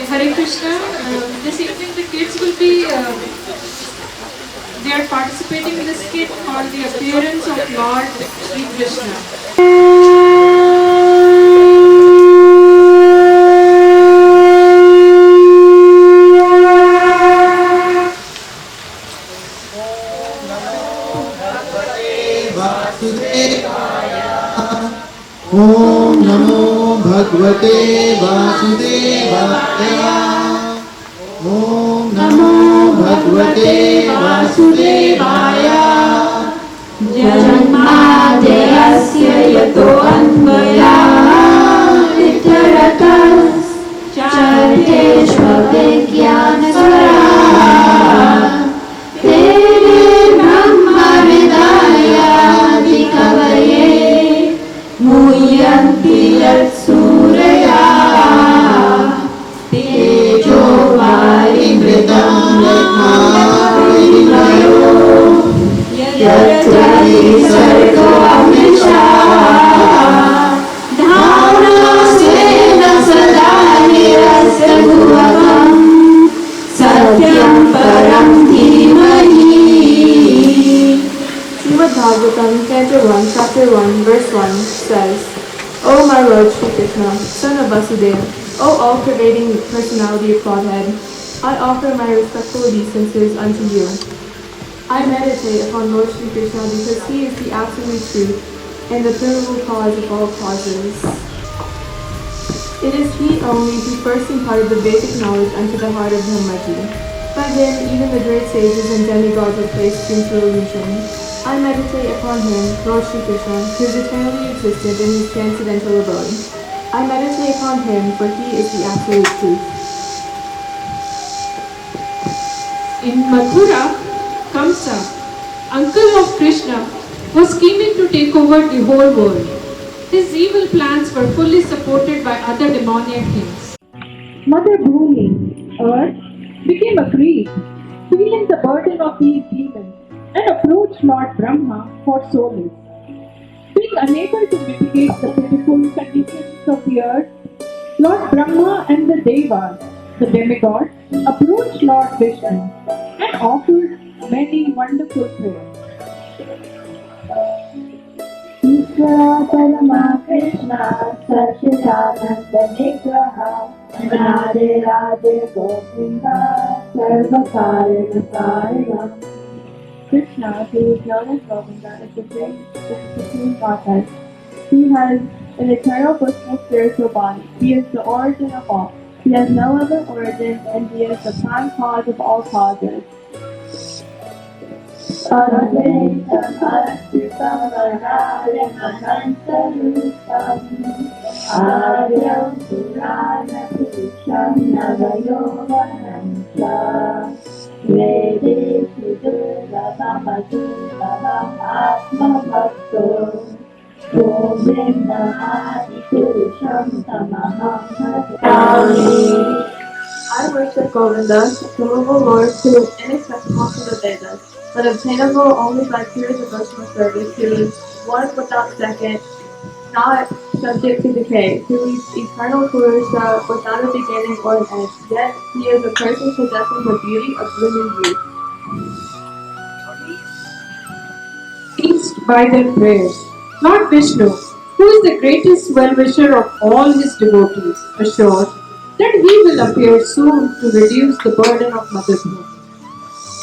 Hare Krishna. This evening the kids will be, they are participating in the skit called The Appearance of Lord Sri Krishna. Om Namo Bhagavate Vasudevaya. Om Namo Bhagavate Vasudevaya. Janmadhyasya yato anvaya literatas charteshva vijnanasvara tere brahma vidaya adhikavaye muhyanti yat suraya tejo varimritam yatha Yajati sargo amisha Dhana svena sada nirasya bhuvakam Satyam param dhimahi. Srimad Bhagavatam, Canto 1, Chapter 1, Verse 1 says, O my Lord Shri Krishna, son of Vasudeva, O all-pervading personality of Godhead, I offer my respectful obeisances unto you. I meditate upon Lord Shri Krishna because he is the absolute truth and the pivotal cause of all causes. It is he only who first imparted the Vedic knowledge unto the heart of Brahmaji. By him, even the great sages and demigods are placed into illusion. I meditate upon him, Lord Shri Krishna, who is eternally existent in his transcendental abode. I meditate upon him, for he is the absolute truth. In Mathura, Kamsa, uncle of Krishna, was scheming to take over the whole world. His evil plans were fully supported by other demoniac kings. Mother Bhumi, Earth, became aggrieved, feeling the burden of these demons, and approached Lord Brahma for solace. Being unable to mitigate the pitiful conditions of the earth, Lord Brahma and the Devas, the demigods, approached Lord Vishnu and offered many wonderful prayers. Ishvara Parama Krishna Sachidananda Vigraha Radhe Radhe Govinda Sarvakarya Karanam. Krishna, who is known as Govinda, is the Supreme Godhead. He has an eternal personal spiritual body. He is the origin of all. He has no other origin, and he is the prime cause of all causes. Advaitam Achyutam Varayam Anantarupam Aryam Purana Purusham Navayovanam Cha Vede Sudurlabam Adurlabam Atma Bhakto Gobim Namadi Purusham Tamaham Bhajami. I worship Govinda, the noble Lord who is inaccessible to the Vedas, but obtainable only by pure devotional service, who is one without second, not subject to decay, who is eternal Purusha without a beginning or an end, yet he is a person possessing the beauty of blooming youth. Pleased by their prayers, Lord Vishnu, who is the greatest well-wisher of all his devotees, assured that he will appear soon to reduce the burden of motherhood.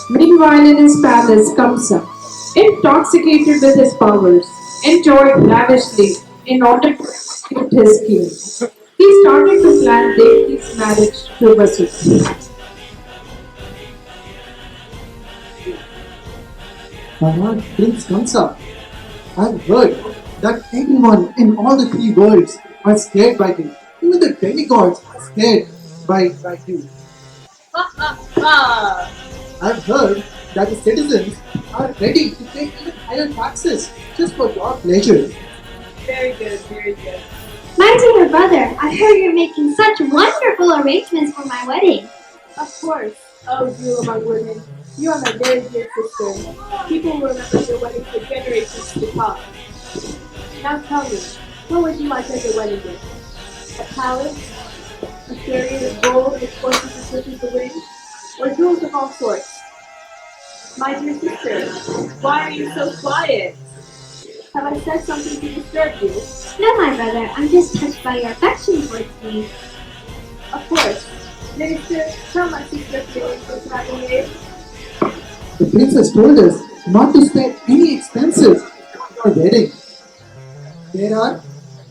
Meanwhile, in his palace, Kamsa, intoxicated with his powers, enjoyed lavishly in order to execute his scheme. He started to plan Devi's marriage to Vasudha. My Lord Prince Kamsa, I've heard that everyone in all the three worlds are scared by you. Even the demigods are scared by you. I've heard that the citizens are ready to pay even higher taxes just for your pleasure. Very good, very good. My dear brother, I heard you're making such wonderful arrangements for my wedding. Of course. Oh, you among women, you are my very dear sister. People will remember your wedding for generations to come. Now tell me, what would you like as a wedding gift? A palace? A chariot of gold with horses to slip the wind, or jewels of all sorts. My dear sister, why are you so quiet? Have I said something to disturb you? No, my brother, I'm just touched by your affection towards me. Of course. Minister, tell my sister feelings for Saturday. The princess told us not to spare any expenses on your wedding. There are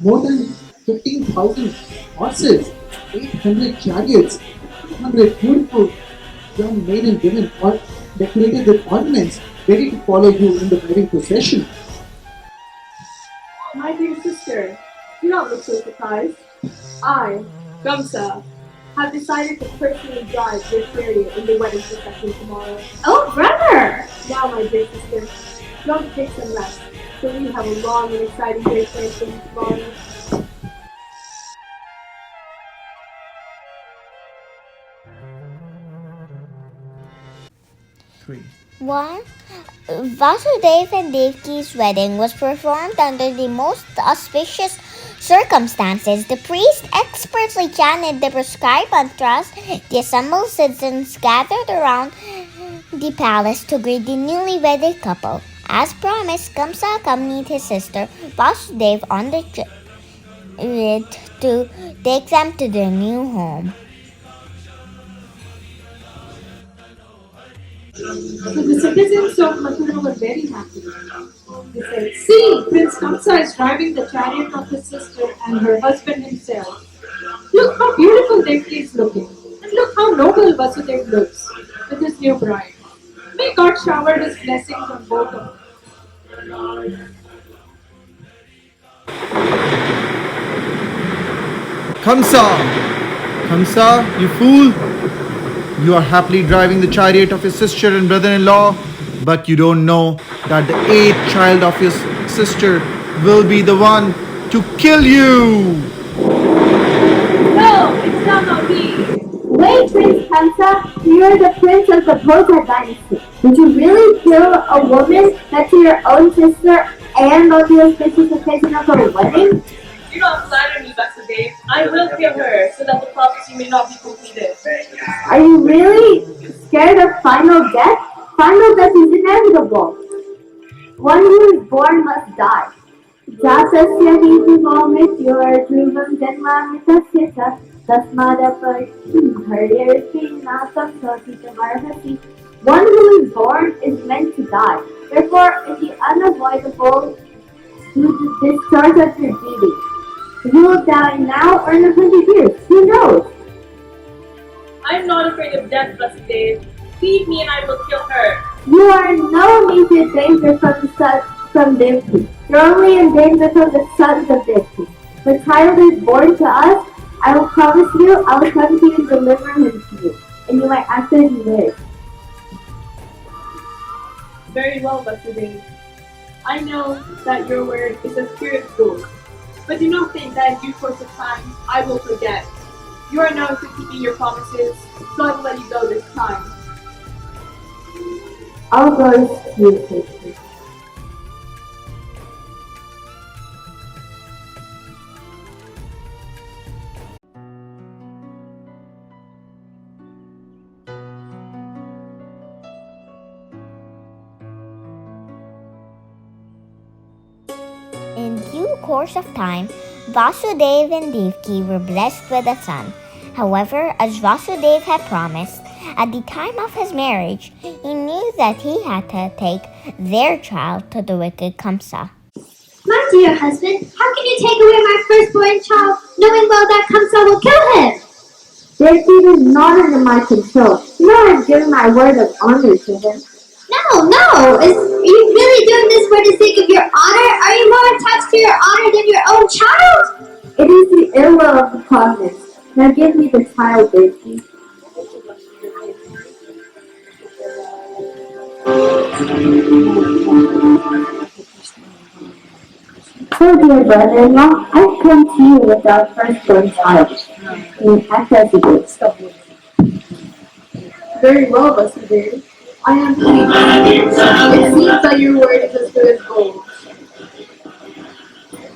more than 15,000 horses, 800 chariots, 200 beautiful young maiden women all decorated with ornaments ready to follow you in the wedding procession. My dear sister, do not look so surprised. I, Gamsa, have decided to personally drive your chariot in the wedding procession tomorrow. Oh, brother! Now, my dear sister, go to take some rest, for we have a long and exciting day planned for you tomorrow. One, Vasudev and Devki's wedding was performed under the most auspicious circumstances. The priest expertly chanted the prescribed mantras. The assembled citizens gathered around the palace to greet the newly wedded couple. As promised, Kamsa accompanied his sister Vasudev on the chariot to take them to their new home. So the citizens of Mathura were very happy. They said, "See, Prince Kamsa is driving the chariot of his sister and her husband himself. Look how beautiful Devki is looking, and look how noble Vasudev looks with his new bride. May God shower his blessings on both of them." Kamsa! Kamsa, you fool! You are happily driving the chariot of your sister and brother-in-law, but you don't know that the eighth child of your sister will be the one to kill you! No, it's not about me. Wait, Prince Kamsa, you're the prince of the Bhota dynasty. Would you really kill a woman next to your own sister and on the auspicious occasion of her wedding? Do not flatter me, Vasudev. I will kill her so that the prophecy may not be completed. Are you really scared of final death? Final death is inevitable. One who is born must die. Jasasya hitumo mrityurjubam janmamitasya cha tasmadapariharyarshinakam sotitamarhasi. One who is born is meant to die. Therefore, in the unavoidable, do the discharge of your duty. You will die now or in 100 years. Who knows? I am not afraid of death, Vasudev. Leave me and I will kill her. You are in no immediate danger from Devki. You're only in danger from the sons of Devki. The child is born to us. I will promise you, I will come to you and deliver him to you, and you might act as he lives. Very well, Vasudev. I know that your word is as pure as gold, but do not think that in due course of time I will forget. You are known for keeping your promises, so I will let you go this time. All glory to you, Krishna. In due course of time, Vasudev and Devki were blessed with a son. However, as Vasudev had promised, at the time of his marriage, he knew that he had to take their child to the wicked Kamsa. My dear husband, how can you take away my firstborn child, knowing well that Kamsa will kill him? Devki is not under my control. You know I've given my word of honor to him. No. Are you really doing this for the sake of your honor? Are you more attached to your honor than your own child? It is the ill will of the providence. Now give me the child, Devki. Oh dear brother-in-law, I've come to you with our firstborn child. Can you act as he did? Very well, Vasudev. I am pleased. It seems that your word is as good as gold.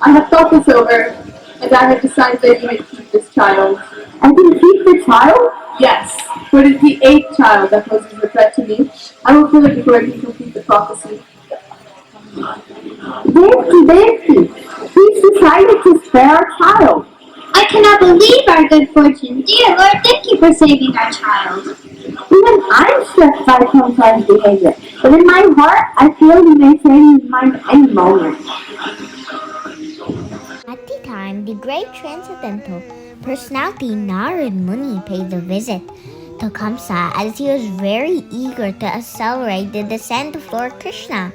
I have thought this over, and I have decided that you may keep this child. I can child? Yes, but it's the eighth child that poses a threat to me. I will kill it before I can complete the prophecy. Devki, he's decided to spare our child. I cannot believe our good fortune. Dear Lord, thank you for saving our child. Even I'm struck by Kamsa's behavior, but in my heart, I feel he may change his mind any moment. At the time, the great transcendental personality Narad Muni paid a visit to Kamsa as he was very eager to accelerate the descent of Lord Krishna.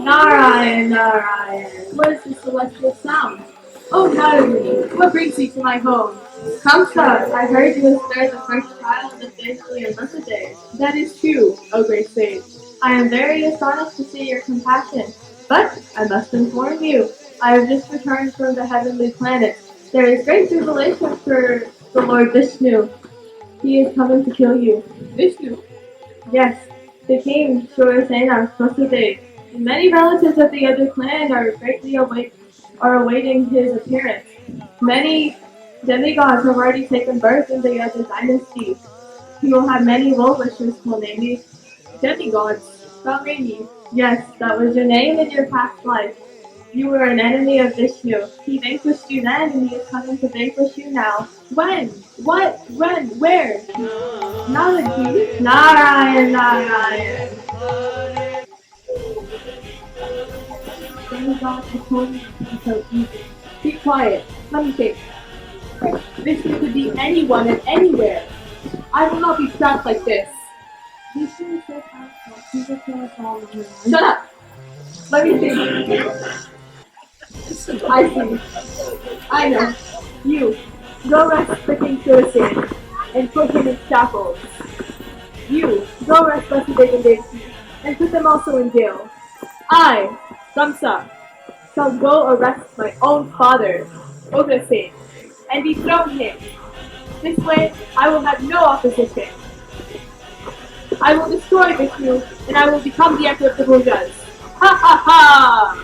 Narayan, Narayan, what is this celestial sound? Oh, Narayani, what brings you to my home? Kamsa, I heard you was there the first child of Vaishali and Masadev. That is true, O great sage. I am very astonished to see your compassion, but I must inform you, I have just returned from the heavenly planet. There is great jubilation for the Lord Vishnu. He is coming to kill you. Vishnu? Yes, the king, Shurasena, Vasudev, and many relatives of the other clan are awaiting his appearance. Many demigods have already taken birth in the other dynasty. He will have many well-wishers who will name you demigods. Kamini. Yes, that was your name in your past life. You were an enemy of Vishnu. He vanquished you then, and he is coming to vanquish you now. When? What? When? Where? Nalagi. Narayan, Narayan. Demigods have told me to be so easy. Be quiet. Let me think. Vishnu could be anyone and anywhere. I will not be trapped like this. Vishnu is so powerful. He will kill us all in one. Shut up. Let me think. I see. I know. You. Go rest the king Suicide and put him in shackles. You. Go rest Vasudeva and Devaki and put them also in jail. I, Kamsa, shall go arrest my own father, Ugrasen, and dethrone him. This way, I will have no opposition. I will destroy Vishnu, and I will become the emperor of the Bhujas. Ha ha ha!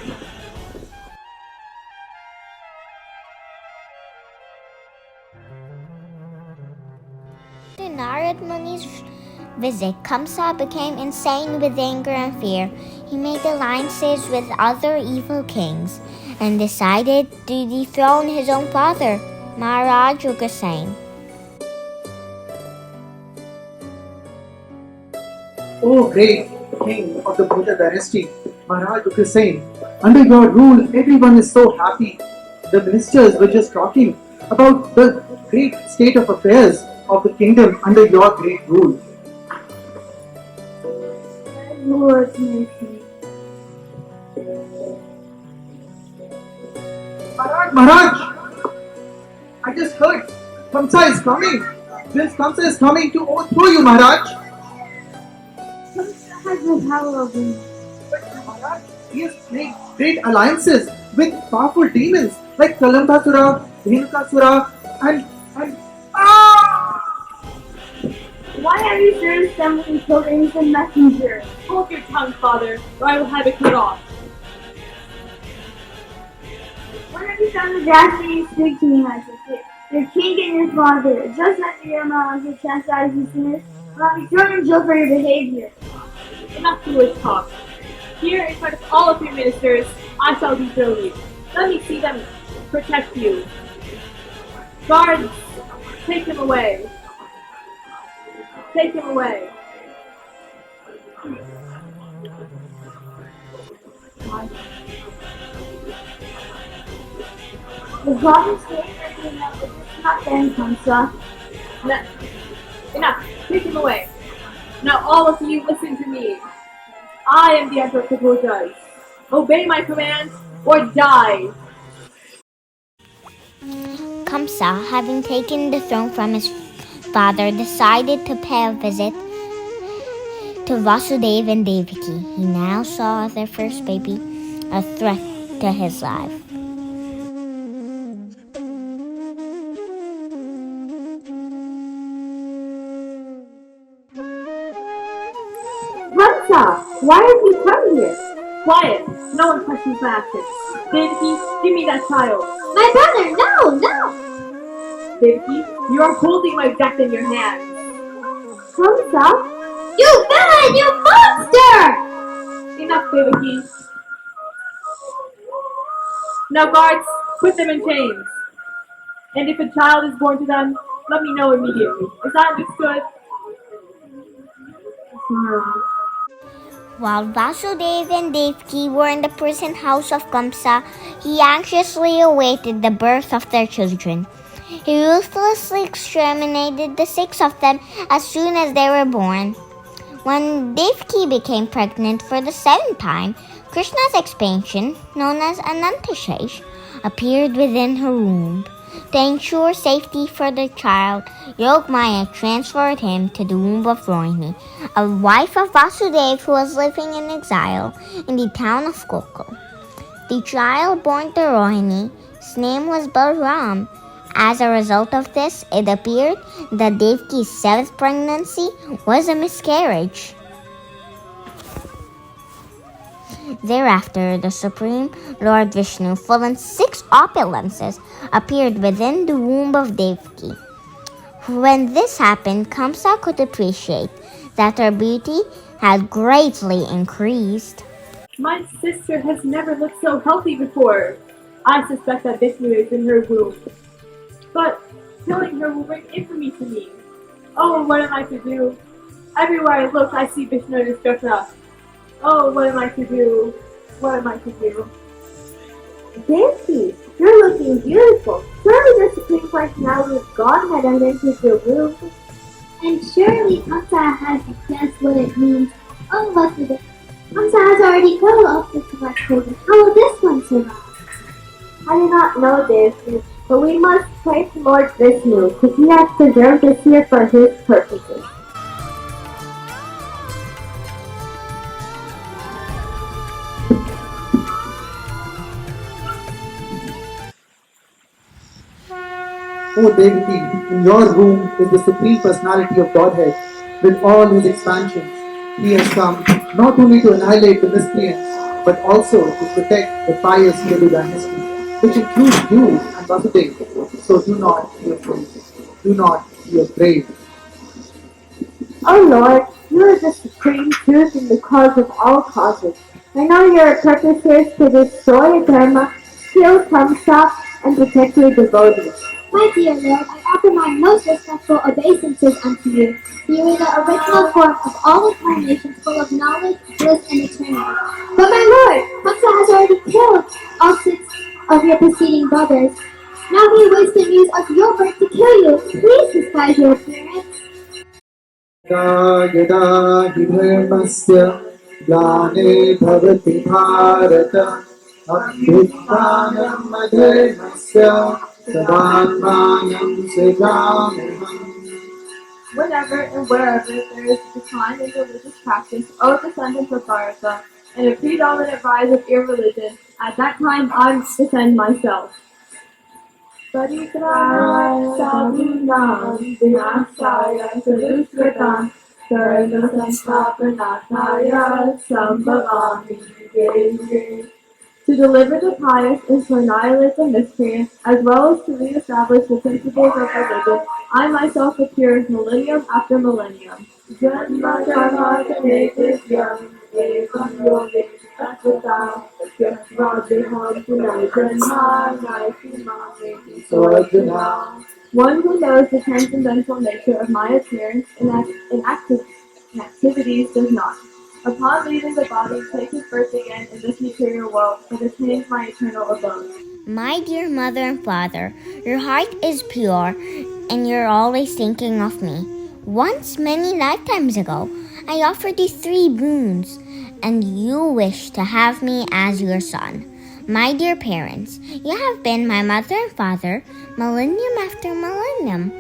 After Narad Muni's visit, Kamsa became insane with anger and fear. He made alliances with other evil kings and decided to dethrone his own father, Maharaj Ugrasen. O great king of the Buddha dynasty, Maharaj Ugrasen, under your rule, everyone is so happy. The ministers were just talking about the great state of affairs of the kingdom under your great rule. Lord mercy. Maharaj, I just heard Kamsa is coming. This Kamsa is coming to overthrow you, Maharaj. Kamsa has no power over me. But Maharaj, he has made great alliances with powerful demons like Kalambasura, Dhenukasura, and Why are you sure assembling pilgrims and messengers? Hold your tongue, father, or I will have it cut off. When have you found the grasping you speak to me, my sister? Your king and your father, just after your mom to chastise you sinners, will be thrown in jail for your behavior. Enough foolish talk. Here, in front of all of your ministers, I shall dethrone you. Let me see them protect you. Guards, take him away. Take him away. The province came enough, but it's not then, Kamsa. Enough. Take him away. Now all of you listen to me. I am the Emperor of the Bhujas. Obey my command or die. Kamsa, having taken the throne from his father, decided to pay a visit to Vasudeva and Devaki. He now saw their first baby a threat to his life. Kamsa, why have you come here? Quiet! No one questions my actions. Devaki, give me that child. My brother, no, no! Devaki, you are holding my death in your hands. Kamsa? You villain, you monster! Enough, Devaki. Now, guards, put them in chains. And if a child is born to them, let me know immediately. Is that understood? While Vasudev and Devaki were in the prison house of Kamsa, he anxiously awaited the birth of their children. He ruthlessly exterminated the 6 of them as soon as they were born. When Devaki became pregnant for the 7th time, Krishna's expansion, known as Anantashesh, appeared within her womb. To ensure safety for the child, Yogmaya transferred him to the womb of Rohini, a wife of Vasudeva who was living in exile in the town of Gokul. The child born to Rohini's name was Balram. As a result of this, it appeared that Devaki's 7th pregnancy was a miscarriage. Thereafter, the Supreme Lord Vishnu, full in 6 opulences, appeared within the womb of Devaki. When this happened, Kamsa could appreciate that her beauty had greatly increased. My sister has never looked so healthy before. I suspect that Vishnu is in her womb. But killing her will bring infamy to me. Oh, what am I to do? Everywhere I look, I see Vishnu and his daughter. Oh, what am I to do? What am I to do? Devaki, you're looking beautiful. Surely the Supreme Personality of Godhead has entered your womb. And surely Kamsa has guessed what it means. Oh, Vasudeva, Kamsa has already killed all 6 of our children. How will this one survive? I do not know Devaki, but we must pray to Lord Vishnu, because he has preserved us here for his purposes. O Devaki, in your womb is the Supreme Personality of Godhead with all his expansions. He has come not only to annihilate the miscreants, but also to protect the pious Hindu dynasty, which includes you and Vasudeva. So do not be afraid. Do not be afraid. O Lord, you are the supreme truth and the cause of all causes. I know your purpose here is to destroy dharma, kill Kamsa, and protect your devotees. My dear Lord, I offer my most respectful obeisances unto you. You are the original form of all incarnations, full of knowledge, bliss, and eternity. But my Lord, Kamsa has already killed all 6 of your preceding brothers. Now he waits the news of your birth to kill you. Please disguise your appearance. यदा यदा हि धर्मस्य ग्लाने भवति Bharat अभ्युत्थानम् अधर्मस्य तदात्मानं सृजाम्यहम्. Whenever and wherever there is a decline in religious practice, O descendants of Bharata, and a predominant rise of irreligion, at that time I defend myself. Paritraya sadhunam vinashaya sadhukratam sarva sansthapanataya sambhavami yuge. To deliver the pious and to annihilate the miscreants, as well as to re-establish the principles of religion, I myself appear millennium after millennium. Janmashtami evam yoge tattva yasvadiham punarjanma So Arjuna, one who knows the transcendental nature of my appearance and activities does not. Upon leaving the body, take his birth again in this material world, and attain my eternal abode. My dear mother and father, your heart is pure and you're always thinking of me. Once, many lifetimes ago, I offered you 3 boons, and you wish to have me as your son. My dear parents, you have been my mother and father, millennium after millennium.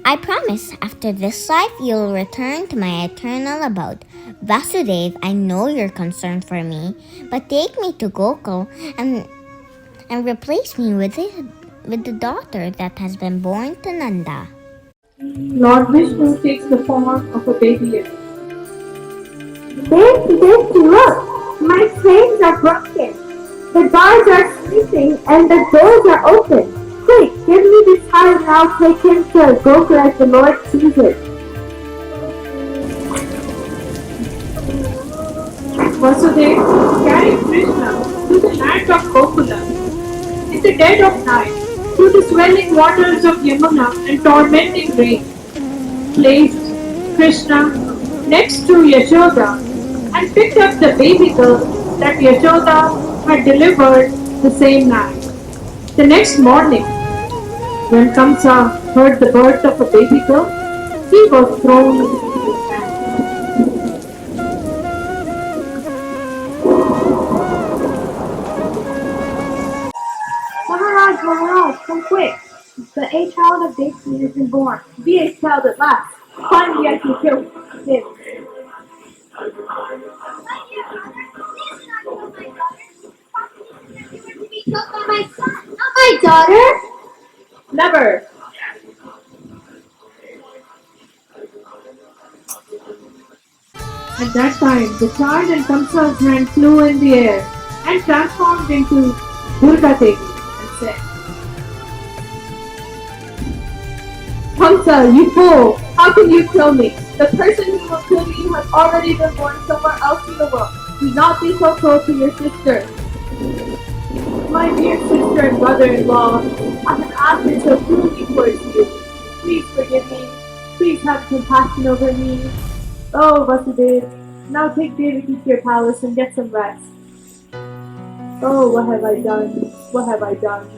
I promise after this life you'll return to my eternal abode. Vasudev, I know you're concerned for me, but take me to Gokul and replace me with the daughter that has been born to Nanda. Lord Vishnu takes the form of a baby. Devaki, look! chains are broken. The guards are sleeping and the doors are open. Quick, give me this child and I'll take him to Gokula as the Lord sees it. Vasudev carried Krishna to the land of Gokula. In the dead of night, through the swelling waters of Yamuna and tormenting rain, placed Krishna next to Yashoda and picked up the baby girl that Yashoda had delivered the same night. The next morning, when Kamsa heard the birth of a baby girl, he was thrown into his hand. Maharaj, come quick! The eighth child of Dixon has been born. The eighth child at last. Finally I can kill him. Killed by my son, not my daughter. Never! At that time, the child in Kamsa's hand flew in the air and transformed into Durga Devi and said, Kamsa, you fool! How can you kill me? The person who will kill you has already been born somewhere else in the world. Do not be so cruel to your sister. My dear sister and brother-in-law, I have acted so cruelly towards you. Please forgive me. Please have compassion over me. Oh, Vasudeva, now take Devaki to your palace and get some rest. Oh, what have I done? What have I done?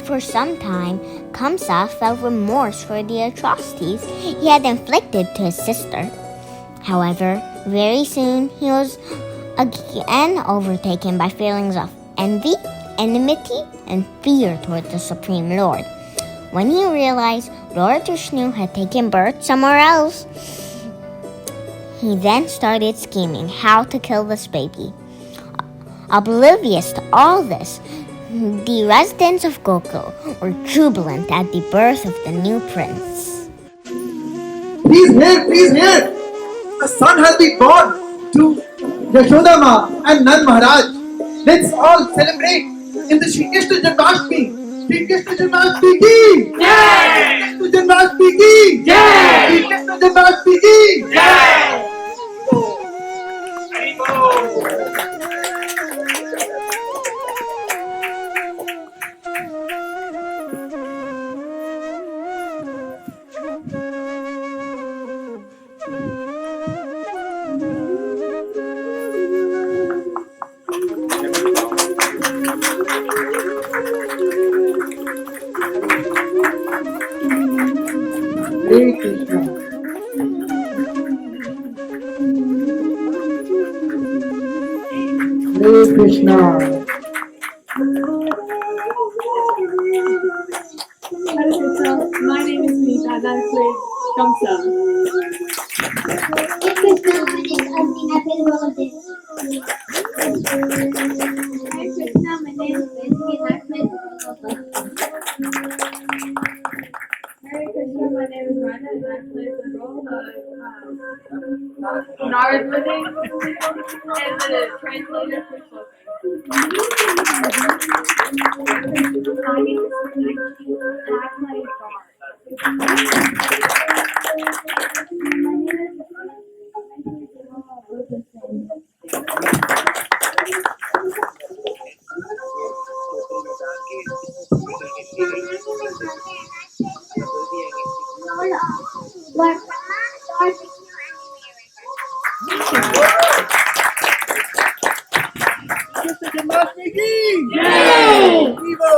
For some time, Kamsa felt remorse for the atrocities he had inflicted to his sister. However, very soon he was again overtaken by feelings of envy, enmity, and fear toward the Supreme Lord. When he realized Lord Krishna had taken birth somewhere else, he then started scheming how to kill this baby. Oblivious to all this, the residents of Gokul were jubilant at the birth of the new prince. Please here! A son has been born to Yashodama and Nand Maharaj. Let's all celebrate in the Shri Krishna Janmashtami. Shri Krishna Janmashtami ki! Jai! Shri Krishna Janmashtami ki! Jai! Shri Krishna Janmashtami ki! Jai! Hare Krishna. Hare Krishna. Hare Krishna. My name is Meeta and I play Kamsa. Hey Krishna, my name is Arjun. I play the role of Dev. Hi Krishna, my name is Vaishnavi and I play the role of Vasudha. Hare Krishna. My name is Rana and I play the role of Narad Muni and the translator for My name is Meenakshi and I play Lord Brahma, Lord Vishnu, Krishna Janmashtami ki! Jai! Vivo!